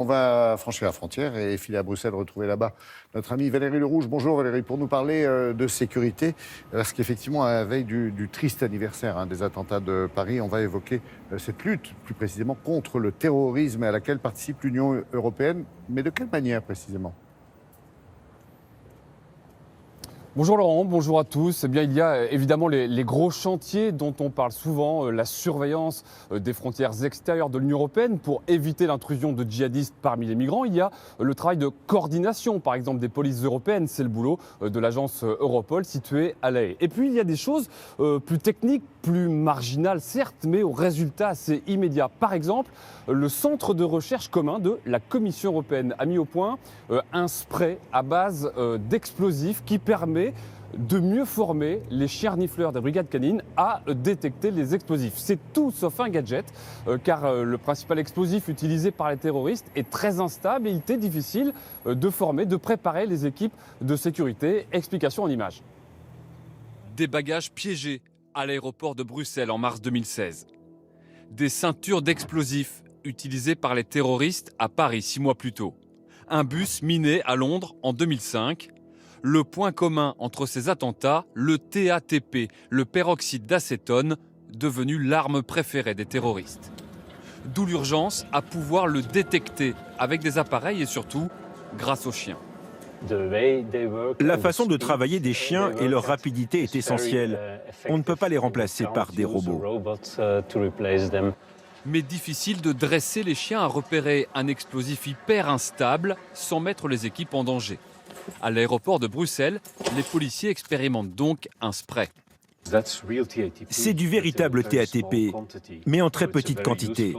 On va franchir la frontière et filer à Bruxelles, retrouver là-bas notre amie Valérie Lerouge. Bonjour Valérie, pour nous parler de sécurité, parce qu'effectivement, à la veille du triste anniversaire des attentats de Paris, on va évoquer cette lutte, plus précisément, contre le terrorisme à laquelle participe l'Union européenne. Mais de quelle manière précisément ? Bonjour Laurent, bonjour à tous. Eh bien, il y a évidemment les gros chantiers dont on parle souvent, la surveillance des frontières extérieures de l'Union européenne pour éviter l'intrusion de djihadistes parmi les migrants. Il y a le travail de coordination, par exemple, des polices européennes. C'est le boulot de l'agence Europol située à La Haye. Et puis, il y a des choses plus techniques, plus marginales, certes, mais au résultat assez immédiat. Par exemple, le centre de recherche commun de la Commission européenne a mis au point un spray à base d'explosifs qui permet de mieux former les chiens renifleurs des brigades canines à détecter les explosifs. C'est tout sauf un gadget, car le principal explosif utilisé par les terroristes est très instable et il était difficile de former, de préparer les équipes de sécurité. Explication en images. Des bagages piégés à l'aéroport de Bruxelles en mars 2016. Des ceintures d'explosifs utilisées par les terroristes à Paris 6 mois plus tôt. Un bus miné à Londres en 2005. Le point commun entre ces attentats, le TATP, le peroxyde d'acétone, devenu l'arme préférée des terroristes. D'où l'urgence à pouvoir le détecter avec des appareils et surtout grâce aux chiens. La façon de travailler des chiens et leur rapidité est essentielle. On ne peut pas les remplacer par des robots. Mais difficile de dresser les chiens à repérer un explosif hyper instable sans mettre les équipes en danger. À l'aéroport de Bruxelles, les policiers expérimentent donc un spray. C'est du véritable TATP, mais en très petite quantité.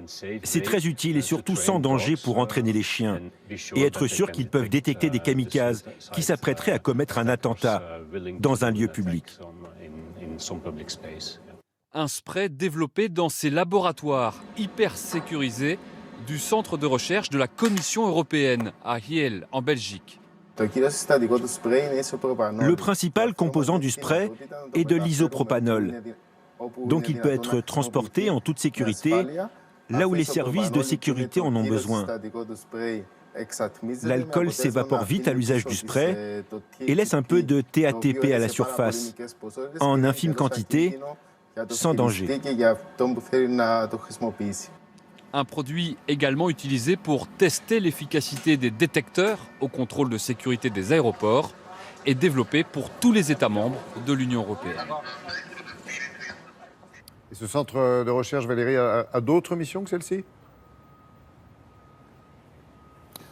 C'est très utile et surtout sans danger pour entraîner les chiens et être sûr qu'ils peuvent détecter des kamikazes qui s'apprêteraient à commettre un attentat dans un lieu public. Un spray développé dans ces laboratoires hyper sécurisés du centre de recherche de la Commission européenne à Hiel, en Belgique. Le principal composant du spray est de l'isopropanol. Donc il peut être transporté en toute sécurité là où les services de sécurité en ont besoin. L'alcool s'évapore vite à l'usage du spray et laisse un peu de TATP à la surface, en infime quantité, sans danger. Un produit également utilisé pour tester l'efficacité des détecteurs au contrôle de sécurité des aéroports et développé pour tous les États membres de l'Union européenne. Et ce centre de recherche, Valérie, a d'autres missions que celle-ci ?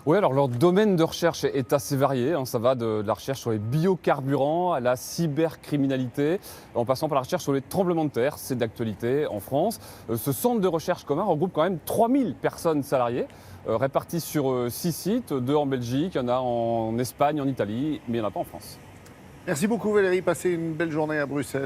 Oui, alors leur domaine de recherche est assez varié. Ça va de la recherche sur les biocarburants à la cybercriminalité, en passant par la recherche sur les tremblements de terre. C'est d'actualité en France. Ce centre de recherche commun regroupe quand même 3000 personnes salariées, réparties sur 6 sites, 2 en Belgique, il y en a en Espagne, en Italie, mais il n'y en a pas en France. Merci beaucoup Valérie, passez une belle journée à Bruxelles.